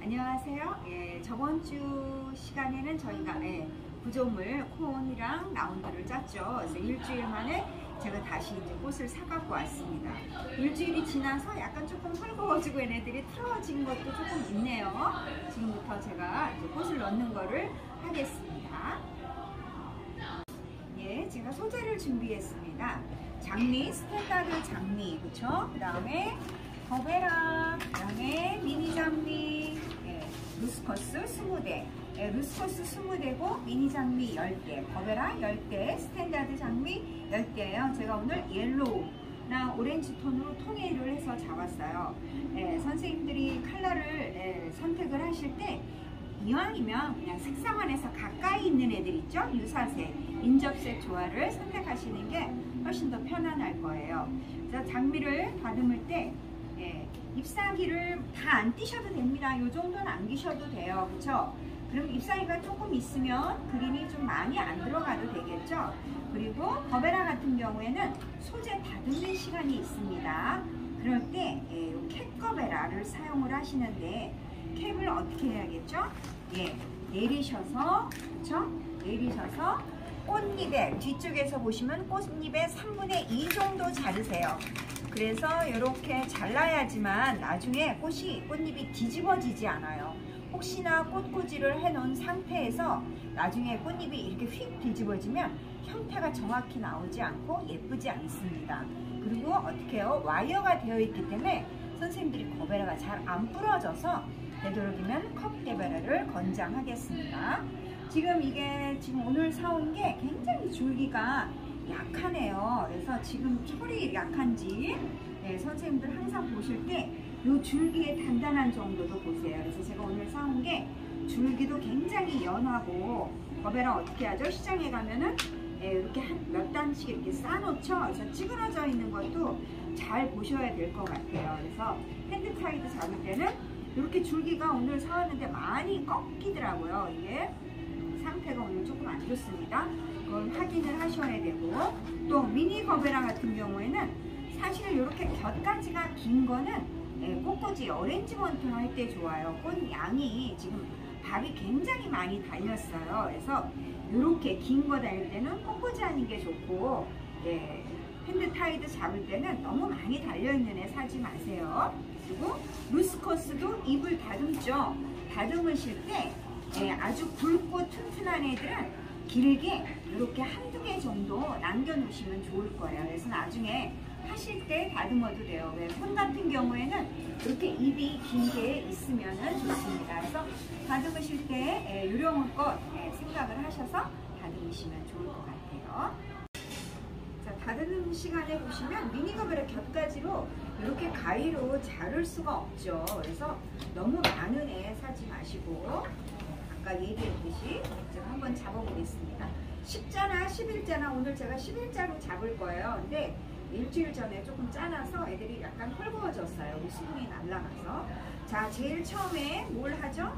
안녕하세요. 저번 주 시간에는 저희가 구조물 콘이랑 라운드를 짰죠. 그래서 일주일 만에 제가 다시 이제 꽃을 사갖고 왔습니다. 일주일이 지나서 약간 조금 헐거워지고 얘네들이 틀어진 것도 조금 있네요. 지금부터 제가 이제 꽃을 넣는 거를 하겠습니다. 제가 소재를 준비했습니다. 장미, 스탠다드 장미, 그쵸? 그 다음에 거베라, 그 다음에 미니 장미, 루스커스 20대, 루스커스 20대고 미니 장미 10대, 거베라 10대, 스탠다드 장미 10대예요. 제가 오늘 옐로우나 오렌지 톤으로 통일을 해서 잡았어요. 선생님들이 컬러를 선택을 하실 때 이왕이면 그냥 색상원에서 가까이 있는 애들 있죠? 유사색, 인접색 조화를 선택하시는 게 훨씬 더 편안할 거예요. 그래서 장미를 다듬을 때 잎사귀를 다 안 띄셔도 됩니다. 이 정도는 안 끼셔도 돼요. 그쵸? 그럼 잎사귀가 조금 있으면 그린이 좀 많이 안 들어가도 되겠죠? 그리고 거베라 같은 경우에는 소재 다듬는 시간이 있습니다. 그럴 때 캡거베라를 사용을 하시는데 캡을 어떻게 해야겠죠? 내리셔서, 그쵸? 내리셔서 꽃잎에 뒤쪽에서 보시면 꽃잎의 3분의 2 정도 자르세요. 그래서 이렇게 잘라야지만 나중에 꽃잎이 뒤집어지지 않아요. 혹시나 꽃꽂이를 해놓은 상태에서 나중에 꽃잎이 이렇게 휙 뒤집어지면 형태가 정확히 나오지 않고 예쁘지 않습니다. 그리고 어떻게 해요? 와이어가 되어 있기 때문에 선생님들이 거베라가 잘 안 부러져서 되도록이면 컵게베라를 권장하겠습니다. 지금 오늘 사온 게 굉장히 줄기가 약하네요. 그래서 지금 철이 약한지 선생님들 항상 보실 때 이 줄기의 단단한 정도도 보세요. 그래서 제가 오늘 사온 게 줄기도 굉장히 연하고 거베라 어떻게 하죠? 시장에 가면은 이렇게 몇 단씩 이렇게 쌓아놓죠. 그래서 찌그러져 있는 것도 잘 보셔야 될 것 같아요. 그래서 핸드타이드 잡을 때는 이렇게 줄기가 오늘 사왔는데 많이 꺾이더라고요. 이게 상태가 오늘 조금 안 좋습니다. 그걸 확인을 하셔야 되고, 또 미니 거베라 같은 경우에는 사실 이렇게 곁가지가 긴 거는 꽃꽂이 오렌지 원톤 할 때 좋아요. 꽃 양이 지금 밥이 굉장히 많이 달렸어요. 그래서 이렇게 긴 거 달릴 때는 꽃꽂이 하는 게 좋고, 핸드타이드 잡을 때는 너무 많이 달려있는 애 사지 마세요. 그리고 루스커스도 잎을 다듬죠. 다듬으실 때 아주 굵고 튼튼한 애들은 길게 이렇게 한두 개 정도 남겨놓으시면 좋을 거예요. 그래서 나중에 하실 때 다듬어도 돼요. 손 같은 경우에는 이렇게 잎이 긴 게 있으면 좋습니다. 그래서 다듬으실 때 요령껏 생각을 하셔서 다듬으시면 좋을 것 같아요. 자, 다듬는 시간에 보시면 미니거베라 곁가지로 이렇게 가위로 자를 수가 없죠. 그래서 너무 많은 애 사지 마시고 아까 얘기했듯이 제가 한번 잡아보겠습니다. 10자나 11자나 오늘 제가 11자로 잡을 거예요. 근데 일주일 전에 조금 짜놔서 애들이 약간 헐거워졌어요. 수분이 날라가서. 자, 제일 처음에 뭘 하죠?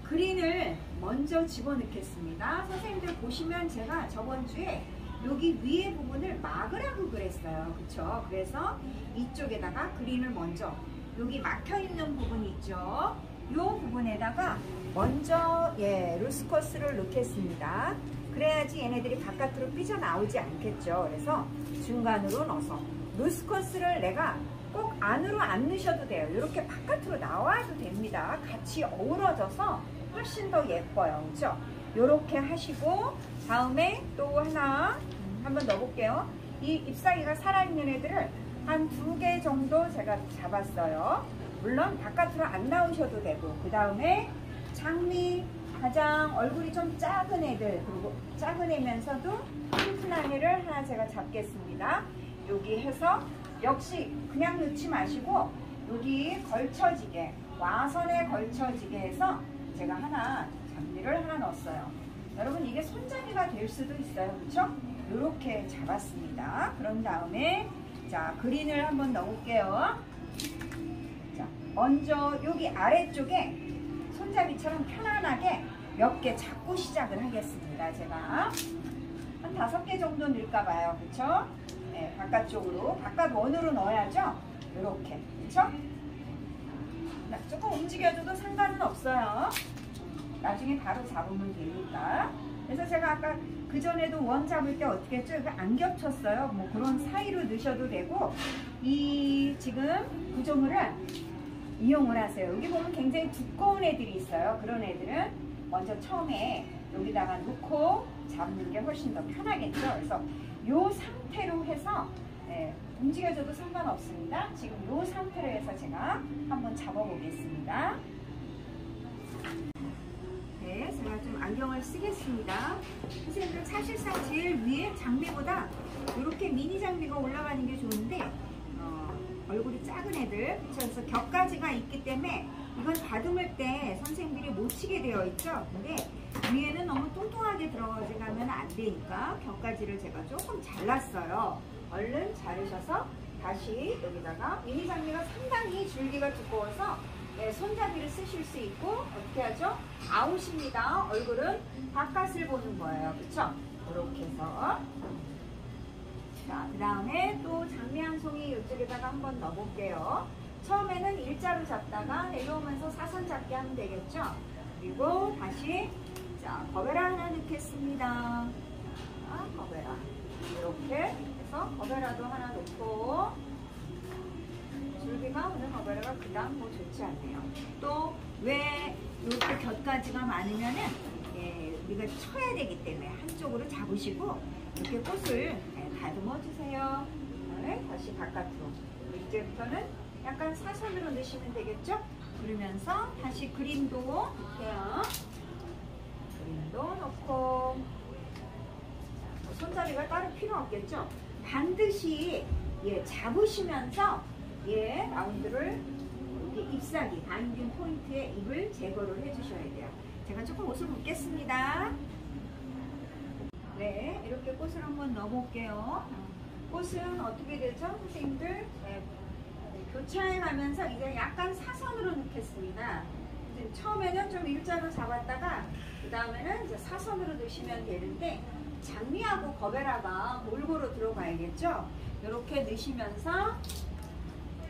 그린을 먼저 집어넣겠습니다. 선생님들 보시면 제가 저번 주에 여기 위에 부분을 막으라고 그랬어요. 그쵸? 그래서 이쪽에다가 그린을 먼저, 여기 막혀있는 부분이 있죠? 이 부분에다가 먼저 루스커스를 넣겠습니다. 그래야지 얘네들이 바깥으로 삐져나오지 않겠죠. 그래서 중간으로 넣어서 루스커스를 내가 꼭 안으로 안 넣으셔도 돼요. 이렇게 바깥으로 나와도 됩니다. 같이 어우러져서 훨씬 더 예뻐요. 그렇죠? 이렇게 하시고 다음에 또 하나 한번 넣어볼게요. 이 잎사귀가 살아있는 애들을 한 2개 정도 제가 잡았어요. 물론 바깥으로 안 나오셔도 되고, 그 다음에 장미, 가장 얼굴이 좀 작은 애들, 그리고 작은 애면서도 튼튼한 애를 하나 제가 잡겠습니다. 여기 해서 역시 그냥 넣지 마시고 여기 걸쳐지게, 와선에 걸쳐지게 해서 제가 장미를 하나 넣었어요. 여러분 이게 손잡이가 될 수도 있어요. 그렇죠? 이렇게 잡았습니다. 그런 다음에 자, 그린을 한번 넣을게요. 자, 먼저 여기 아래쪽에 손잡이처럼 편안하게 몇 개 잡고 시작을 하겠습니다. 제가 한 5개 정도 넣을까 봐요. 그쵸? 바깥쪽으로, 바깥 원으로 넣어야죠. 이렇게. 그쵸? 조금 움직여줘도 상관은 없어요. 나중에 바로 잡으면 되니까. 그래서 제가 아까 그 전에도 원 잡을 때 어떻게 했죠? 이거 안 겹쳤어요. 뭐 그런 사이로 넣으셔도 되고, 이 지금 구조물을 이용을 하세요. 여기 보면 굉장히 두꺼운 애들이 있어요. 그런 애들은 먼저 처음에 여기다가 놓고 잡는 게 훨씬 더 편하겠죠. 그래서 이 상태로 해서 움직여줘도 상관없습니다. 지금 이 상태로 해서 제가 한번 잡아보겠습니다. 네, 제가 좀 안경을 쓰겠습니다. 선생님들 사실상 제일 위에 장비보다 이렇게 미니 장비가 올라가는 게 좋은데 얼굴이 작은 애들, 그래서 겹가지가 있기 때문에 이건 다듬을 때 선생님들이 못 치게 되어 있죠. 근데 위에는 너무 뚱뚱하게 들어가면 안 되니까 겹가지를 제가 조금 잘랐어요. 얼른 자르셔서 다시 여기다가 미니 장비가 상당히 줄기가 두꺼워서 손잡이를 쓰실 수 있고, 어떻게 하죠? 아웃입니다. 얼굴은 바깥을 보는 거예요. 그쵸? 이렇게 해서. 자, 그 다음에 또 장미 한 송이 이쪽에다가 한번 넣어볼게요. 처음에는 일자로 잡다가 내려오면서 사선 잡기 하면 되겠죠? 그리고 다시, 자, 거베라 하나 넣겠습니다. 자, 거베라. 이렇게 해서 거베라도 하나 넣고, 줄기가 오늘 거베라가 그다음 뭐 좋지 않네요. 또 왜 이렇게 곁가지가 많으면은 우리가 쳐야 되기 때문에 한쪽으로 잡으시고 이렇게 꽃을 다듬어 주세요. 다시 바깥으로. 이제부터는 약간 사선으로 넣으시면 되겠죠? 그러면서 다시 그림도 넣게요. 그림도 넣고, 손잡이가 따로 필요 없겠죠? 반드시 잡으시면서 라운드를 이렇게 잎사귀, 바인딩 포인트에 잎을 제거를 해주셔야 돼요. 제가 조금 옷을 벗겠습니다. 네, 이렇게 꽃을 한번 넣어볼게요. 꽃은 어떻게 되죠? 선생님들 교차해 가면서 이제 약간 사선으로 넣겠습니다. 이제 처음에는 좀 일자로 잡았다가 그 다음에는 이제 사선으로 넣으시면 되는데, 장미하고 거베라가 골고루 들어가야겠죠? 이렇게 넣으시면서,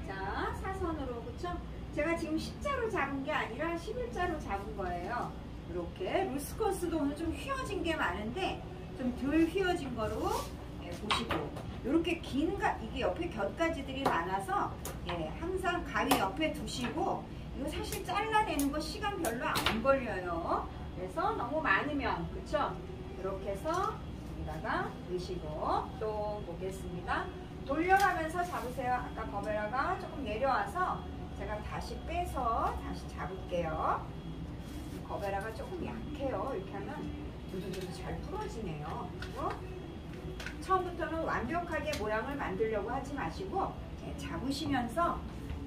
자, 사선으로, 그쵸? 제가 지금 10자로 잡은 게 아니라 11자로 잡은 거예요. 이렇게 루스커스도 오늘 좀 휘어진 게 많은데 좀 덜 휘어진 거로 보시고, 이렇게 이게 옆에 곁가지들이 많아서 항상 가위 옆에 두시고, 이거 사실 잘라내는 거 시간 별로 안 걸려요. 그래서 너무 많으면, 그쵸? 이렇게 해서 여기다가 넣으시고, 또 보겠습니다. 돌려가면서 잡으세요. 아까 거베라가 조금 내려와서 제가 다시 빼서 다시 잡을게요. 거베라가 조금 약해요. 이렇게 하면 두두두두 잘 부러지네요. 그리고 처음부터는 완벽하게 모양을 만들려고 하지 마시고 잡으시면서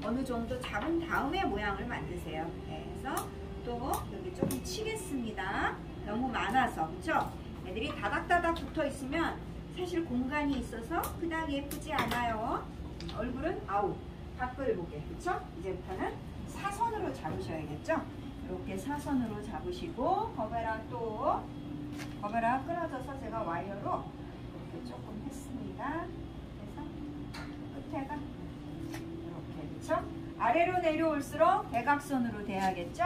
어느 정도 잡은 다음에 모양을 만드세요. 그래서 또 여기 조금 치겠습니다. 너무 많아서, 그쵸? 애들이 다닥다닥 붙어 있으면 사실 공간이 있어서 그닥 예쁘지 않아요. 얼굴은 아웃, 밖을 보게, 그쵸? 이제부터는 사선으로 잡으셔야겠죠? 이렇게 사선으로 잡으시고, 거베라 끊어져서 제가 와이어로 이렇게 조금 했습니다. 그래서 끝에가 이렇게, 그쵸? 아래로 내려올수록 대각선으로 돼야겠죠?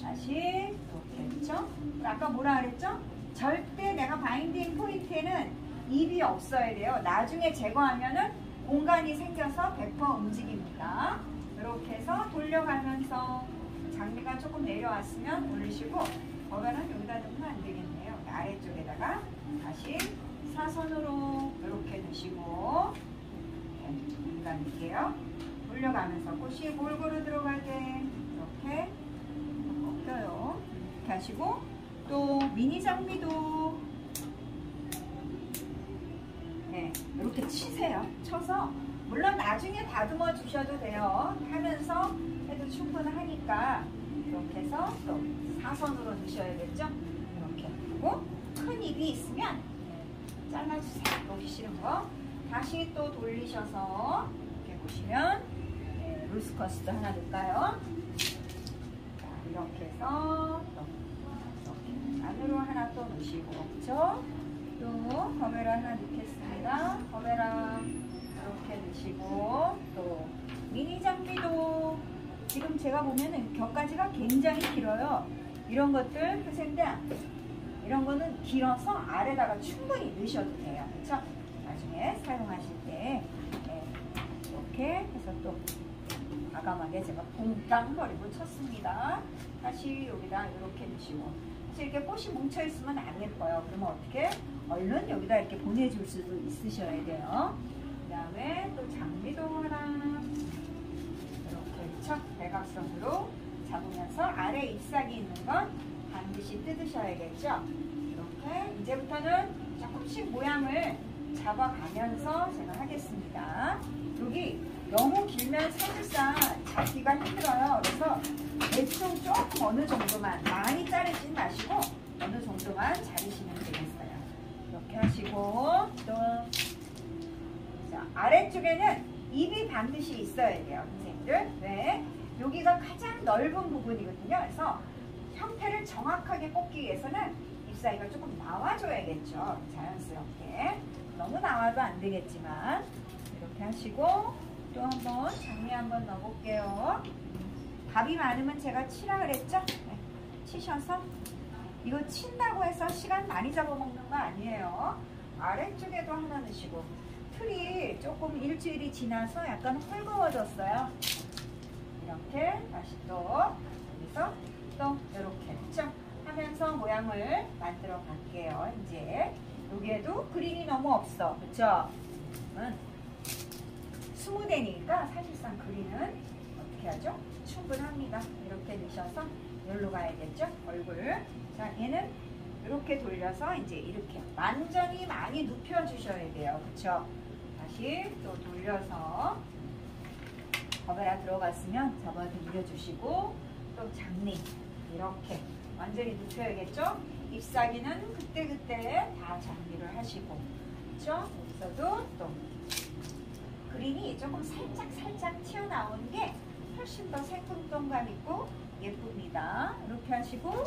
다시 이렇게, 그쵸? 아까 뭐라 그랬죠? 절대 내가 바인딩 포인트에는 잎이 없어야 돼요. 나중에 제거하면은 공간이 생겨서 100% 움직입니다. 이렇게 해서 돌려가면서 장미가 조금 내려왔으면 올리시고, 거베라는 여기다 넣으면 안 되겠네요. 아래쪽에다가 다시 사선으로 이렇게 넣으시고, 여기다 넣을게요. 돌려가면서 꽃이 골고루 들어가게 이렇게 꺾여요. 이렇게 하시고, 또 미니 장미도 이렇게 치세요. 쳐서, 물론 나중에 다듬어 주셔도 돼요. 하면서 해도 충분하니까 이렇게 해서 또 사선으로 넣으셔야겠죠. 이렇게 하고, 큰 잎이 있으면 잘라주세요. 보기 싫은 거. 다시 또 돌리셔서 이렇게 보시면 루스커스도 하나 넣을까요? 자, 이렇게 해서 또 이렇게 안으로 하나 또 넣으시고, 그렇죠? 또 거베라 하나 넣겠습니다. 거베라 이렇게 넣으시고, 또 미니 장미도 지금 제가 보면은 겹가지가 굉장히 길어요. 이런 것들 선생님들 이런 거는 길어서 아래다가 충분히 넣으셔도 돼요. 그렇죠? 나중에 사용하실 때 이렇게 해서 또 과감하게 제가 퐁당 버리고 쳤습니다. 다시 여기다 이렇게 넣으시고 이렇게 꽃이 뭉쳐 있으면 안 예뻐요. 그러면 어떻게? 얼른 여기다 이렇게 보내줄 수도 있으셔야 돼요. 그 다음에 또 장미도 하나 이렇게 그쵸? 대각선으로 잡으면서 아래 잎사귀 있는 건 반드시 뜯으셔야겠죠. 이렇게 이제부터는 조금씩 모양을 잡아가면서 제가 하겠습니다. 여기 너무 길면 사실상 잡기가 힘들어요. 그래서 대충 조금 어느 정도만 많이 자르진 마시고 어느 정도만 자르시면 되겠어요. 이렇게 하시고 또 자, 아래쪽에는 잎이 반드시 있어야 돼요. 선생님들. 왜? 여기가 가장 넓은 부분이거든요. 그래서 형태를 정확하게 뽑기 위해서는 잎사귀가 조금 나와줘야겠죠. 자연스럽게. 너무 나와도 안 되겠지만 이렇게 하시고 또 한번 장미 한번 넣어볼게요. 밥이 많으면 제가 치라 그랬죠? 네. 치셔서 이거 친다고 해서 시간 많이 잡아먹는 거 아니에요. 아래쪽에도 하나 넣으시고 틀이 조금 일주일이 지나서 약간 헐거워졌어요. 이렇게 다시 또 여기서 또 이렇게 그쵸? 하면서 모양을 만들어 갈게요. 이제 여기에도 그린이 너무 없어. 그쵸? 20대니까 사실상 그린은 어떻게 하죠? 충분합니다. 이렇게 넣으셔서 여기로 가야겠죠? 얼굴. 자, 얘는 이렇게 돌려서 이제 이렇게 완전히 많이 눕혀 주셔야 돼요. 그쵸? 다시 또 돌려서 거베라 들어갔으면 잡아 당겨주시고 또 장미 이렇게 완전히 눕혀야겠죠? 잎사귀는 그때그때 다 정리를 하시고 그쵸? 여기서도 또 그린이 조금 살짝 튀어나오는 게 훨씬 더 생동감 있고 예쁩니다. 이렇게 하시고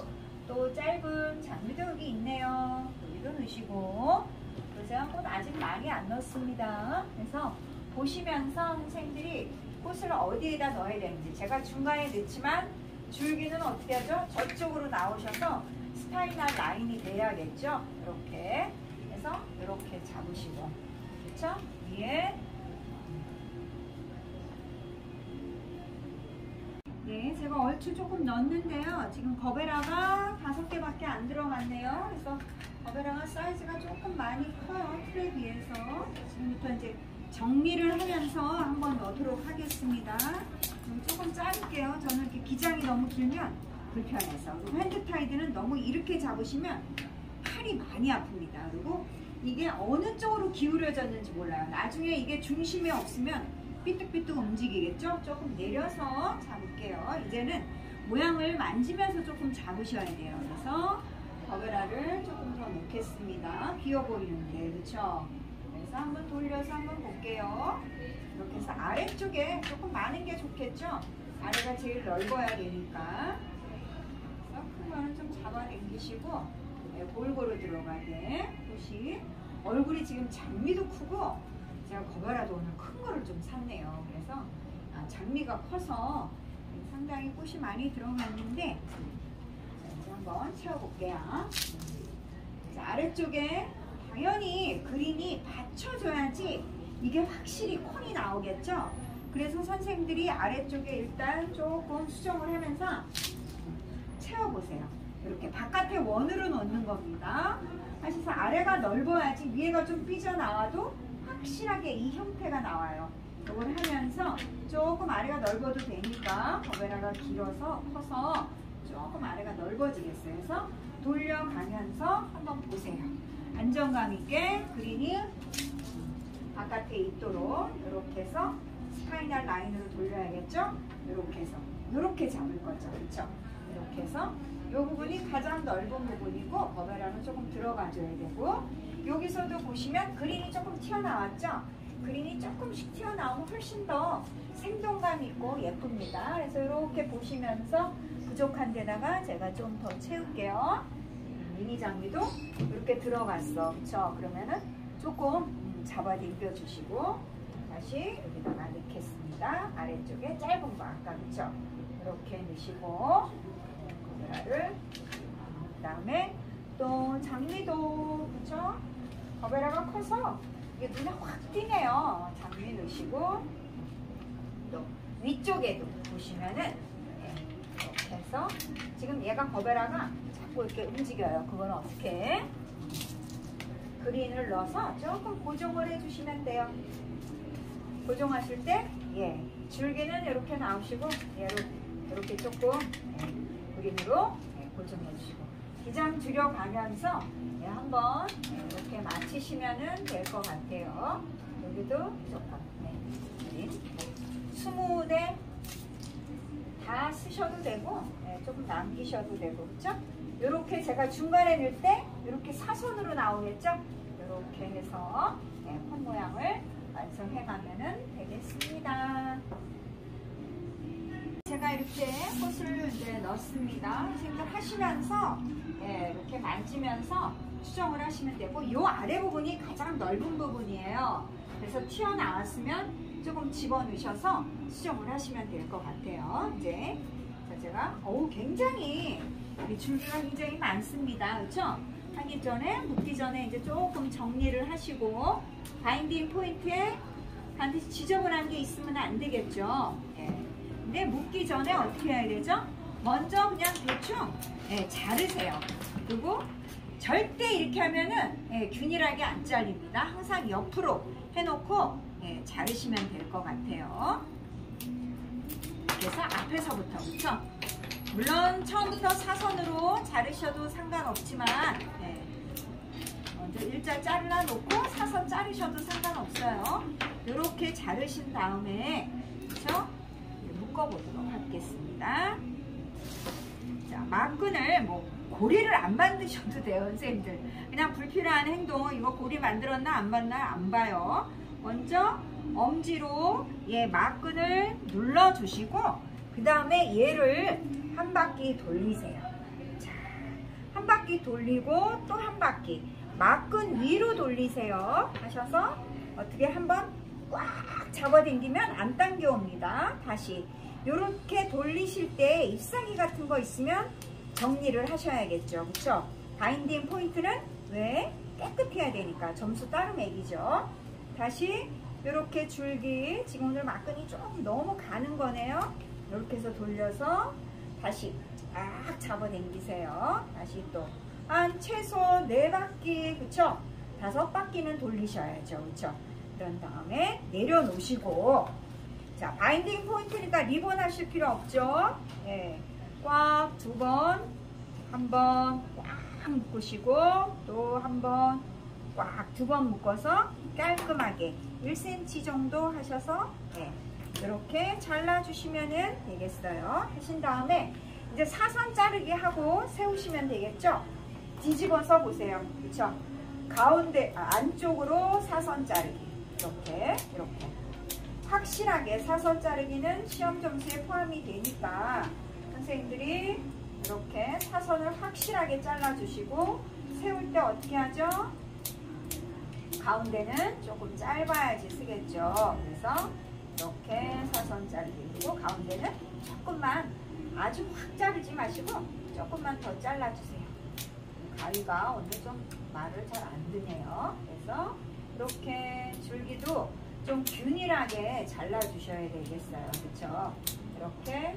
또 짧은 장미도 여기 있네요. 여기도 넣으시고 제가 꽃 아직 많이 안 넣었습니다. 그래서 보시면서 선생님들이 꽃을 어디에다 넣어야 되는지 제가 중간에 넣지만 줄기는 어떻게 하죠? 저쪽으로 나오셔서 스파이널 라인이 돼야겠죠? 이렇게 해서 이렇게 잡으시고 그렇죠? 위에 네, 제가 얼추 조금 넣었는데요. 지금 거베라가 5개밖에 안 들어갔네요. 그래서 거베라가 사이즈가 조금 많이 커요. 틀에 비해서. 지금부터 이제 정리를 하면서 한번 넣도록 하겠습니다. 조금 자를게요. 저는 이렇게 기장이 너무 길면 불편해서. 그리고 핸드타이드는 너무 이렇게 잡으시면 팔이 많이 아픕니다. 그리고 이게 어느 쪽으로 기울여졌는지 몰라요. 나중에 이게 중심이 없으면 삐뚤삐뚤 움직이겠죠? 조금 내려서 잡을게요. 이제는 모양을 만지면서 조금 잡으셔야 돼요. 그래서 거베라를 조금 더 넣겠습니다. 비어 보이는데, 그렇죠? 그래서 한번 돌려서 한번 볼게요. 이렇게 해서 아래쪽에 조금 많은 게 좋겠죠? 아래가 제일 넓어야 되니까. 그래서 큰 거는 좀 잡아당기시고 골고루 들어가게 꽃이. 얼굴이 지금 장미도 크고 제가 거베라도 오늘 큰 거를 좀 샀네요. 그래서 장미가 커서 상당히 꽃이 많이 들어갔는데 이제 한번 채워볼게요. 자, 아래쪽에 당연히 그린이 받쳐줘야지 이게 확실히 콘이 나오겠죠. 그래서 선생님들이 아래쪽에 일단 조금 수정을 하면서 채워보세요. 이렇게 바깥에 원으로 넣는 겁니다. 사실은 아래가 넓어야지 위에가 좀 삐져나와도 확실하게 이 형태가 나와요. 이걸 하면서 조금 아래가 넓어도 되니까 거베라가 길어서 커서 조금 아래가 넓어지겠어요. 그래서 돌려가면서 한번 보세요. 안정감 있게 그린이 바깥에 있도록 이렇게 해서 스파이널 라인으로 돌려야겠죠? 이렇게 해서 이렇게 잡을 거죠. 그렇죠? 이렇게 해서 이 부분이 가장 넓은 부분이고 거베라는 조금 들어가줘야 되고 여기서도 보시면 그린이 조금 튀어나왔죠? 그린이 조금씩 튀어나오면 훨씬 더 생동감 있고 예쁩니다. 그래서 이렇게 보시면서 부족한 데다가 제가 좀 더 채울게요. 미니 장미도 이렇게 들어갔어. 그쵸? 그러면은 조금 잡아 당겨 주시고 다시 여기다가 넣겠습니다. 아래쪽에 짧은 거 아까 그쵸? 이렇게 넣으시고 거베라를, 그 다음에 또 장미도 그쵸? 거베라가 커서 이게 눈에 확 띄네요. 장미 넣으시고 또 위쪽에도 보시면은 이렇게 해서 지금 얘가 거베라가 자꾸 이렇게 움직여요. 그건 어떻게 그린을 넣어서 조금 고정을 해주시면 돼요. 고정하실 때 줄기는 이렇게 나오시고 얘를 이렇게 조금 그린으로 고정해 주시고 기장 줄여가면서 한번 이렇게 맞추시면 될 것 같아요. 여기도 조금 그린 20대 다 쓰셔도 되고 조금 남기셔도 되고 그렇죠? 이렇게 제가 중간에 넣을 때 이렇게 사선으로 나오겠죠? 이렇게 해서 폰 모양을 완성해 가면 되겠습니다. 제가 이렇게 꽃을 이제 넣습니다. 선생님들 하시면서 이렇게 만지면서 수정을 하시면 되고 이 아래 부분이 가장 넓은 부분이에요. 그래서 튀어나왔으면 조금 집어넣으셔서 수정을 하시면 될 것 같아요. 이제 제가 굉장히 줄기가 굉장히 많습니다. 그렇죠? 하기 전에 묶기 전에 이제 조금 정리를 하시고 바인딩 포인트에 반드시 지저분한 게 있으면 안 되겠죠. 근데 묶기 전에 어떻게 해야 되죠? 먼저 그냥 대충 자르세요. 그리고 절대 이렇게 하면은 균일하게 안 잘립니다. 항상 옆으로 해놓고 자르시면 될 것 같아요. 그래서 앞에서부터 그렇죠? 물론 처음부터 사선으로 자르셔도 상관없지만 먼저 일자 잘라 놓고 사선 자르셔도 상관없어요. 이렇게 자르신 다음에 그렇죠? 묶어보도록 하겠습니다. 자, 막근을 고리를 안 만드셔도 돼요, 선생님들. 그냥 불필요한 행동, 이거 고리 만들었나 안 만나 안 봐요. 먼저 엄지로 막근을 눌러주시고 그 다음에 얘를 한 바퀴 돌리세요. 자, 한 바퀴 돌리고 또 한 바퀴 막근 위로 돌리세요. 하셔서 어떻게 한번 꽉 잡아당기면 안 당겨옵니다. 다시 이렇게 돌리실 때 잎사귀 같은 거 있으면 정리를 하셔야겠죠. 그쵸? 바인딩 포인트는 왜? 깨끗해야 되니까 점수 따로 매기죠. 다시 이렇게 줄기, 지금 오늘 막근이 조금 너무 가는 거네요. 이렇게 해서 돌려서 다시 딱 잡아당기세요. 다시 또 한 최소 4바퀴, 그쵸? 5바퀴는 돌리셔야죠. 그쵸? 그런 다음에 내려놓으시고, 자, 바인딩 포인트니까 리본 하실 필요 없죠? 꽉 2번, 한 번 꽉 묶으시고, 또 한 번 꽉 2번 묶어서 깔끔하게 1cm 정도 하셔서 이렇게 잘라주시면 되겠어요. 하신 다음에 이제 사선 자르기 하고 세우시면 되겠죠? 뒤집어서 보세요. 그쵸? 가운데, 안쪽으로 사선 자르기. 이렇게. 확실하게 사선 자르기는 시험 점수에 포함이 되니까 선생님들이 이렇게 사선을 확실하게 잘라주시고 세울 때 어떻게 하죠? 가운데는 조금 짧아야지 쓰겠죠. 그래서 이렇게 사선 자르기. 그리고 가운데는 조금만, 아주 확 자르지 마시고 조금만 더 잘라주세요. 가위가 오늘 좀 말을 잘 안 듣네요. 그래서 이렇게 줄기도 좀 균일하게 잘라주셔야 되겠어요. 그쵸? 이렇게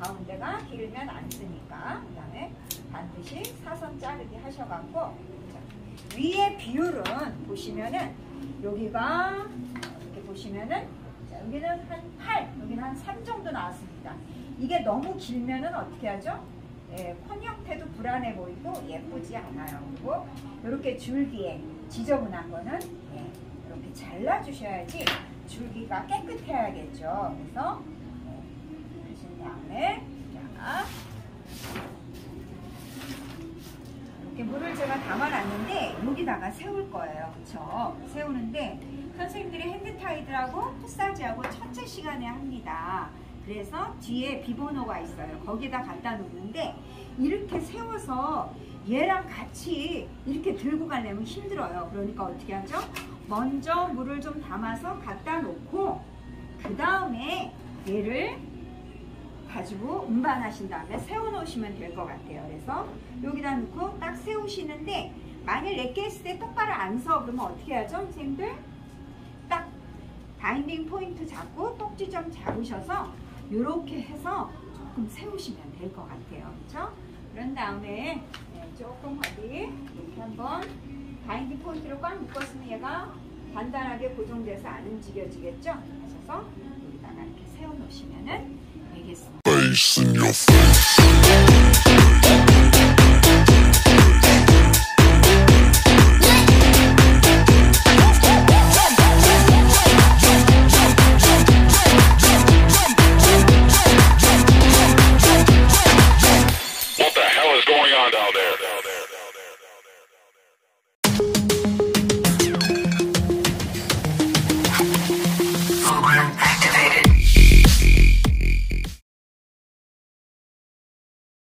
가운데가 길면 안 쓰니까. 그 다음에 반드시 사선 자르기 하셔갖고, 자, 위의 비율은 보시면은 여기가 이렇게 보시면은, 자, 여기는 한 8, 여기는 한 3 정도 나왔습니다. 이게 너무 길면은 어떻게 하죠? 콘 형태도 불안해 보이고 예쁘지 않아요. 그리고 이렇게 줄기에 지저분한 거는 이렇게 잘라주셔야지 줄기가 깨끗해야겠죠. 그래서 하신 다음에 자, 이렇게 물을 제가 담아놨는데 여기다가 세울 거예요. 그쵸? 세우는데 선생님들이 핸드타이드하고 풋사지하고 첫째 시간에 합니다. 그래서 뒤에 비번호가 있어요. 거기다 갖다 놓는데 이렇게 세워서 얘랑 같이 이렇게 들고 가려면 힘들어요. 그러니까 어떻게 하죠? 먼저 물을 좀 담아서 갖다 놓고 그 다음에 얘를 가지고 운반하신 다음에 세워 놓으시면 될 것 같아요. 그래서 여기다 놓고 딱 세우시는데 만일 내게 했을 때 똑바로 안 서 그러면 어떻게 하죠 선생님들? 딱 바인딩 포인트 잡고 꼭지점 잡으셔서 이렇게 해서 조금 세우시면 될 것 같아요. 그렇죠? 그런 다음에 조금 어디 이렇게 한번 바인딩 포인트로 꽉 묶었으면 얘가 단단하게 고정돼서 안 움직여지겠죠? 하셔서 여기다가 이렇게 세워 놓으시면 되겠습니다.